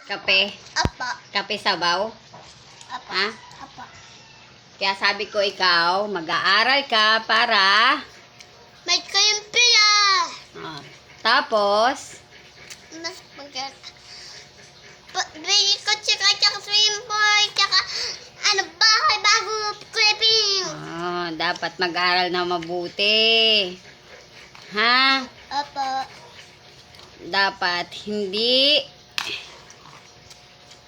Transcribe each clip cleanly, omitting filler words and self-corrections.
Kape? Apa. Kape sabaw? Apa. Ha? Apa. Kaya sabi ko ikaw, mag-aaral ka para... May kayong pila. Ah, tapos, Mas maganda. Bili ko tsaka swimming pool, tsaka bahay bago clipping. dapat mag-aaral na mabuti. Ha? Apa. Dapat hindi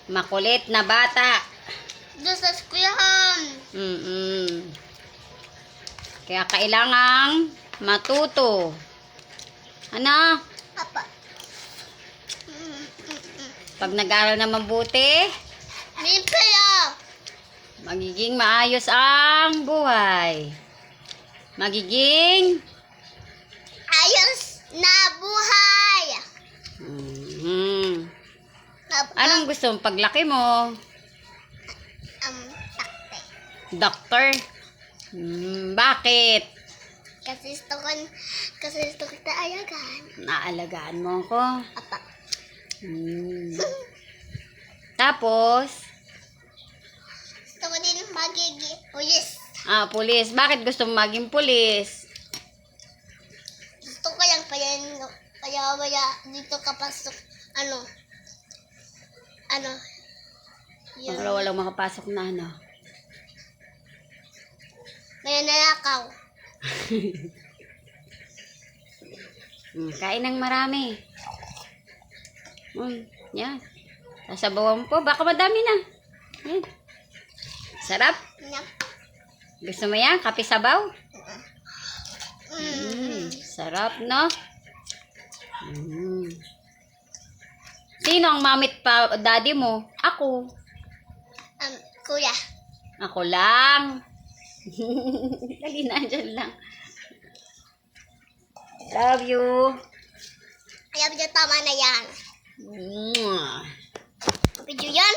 makulit na bata. Doon sa eskwelahan. Kaya kailangang matuto. Ano? Apa. Pag nag-aaral na mabuti, May pila. magiging maayos ang buhay. Magiging Ayos na buhay. Anong gusto mong paglaki mo? Takte. Doctor? Bakit? Kasi gusto ko ayagan. Naalagaan mo ko. Apa. Tapos, Gusto ko din magiging pulis. pulis. Bakit gusto mo maging pulis? Gusto ko lang pa yan. Kaya dito kapasok. Yun. Para walang makapasok na ano. May nanakaw. Kain ng marami. Yan. Sasabawan po. Baka madami na. Yan. Sarap. Nyap. Gusto mo yan? Kape sabaw? Sarap, no? Sino ang mamit pa daddy mo? Ako. Kuya. Ako lang. Dali na, dyan lang. Love you. Ayaw niya tama na yan. Video yan.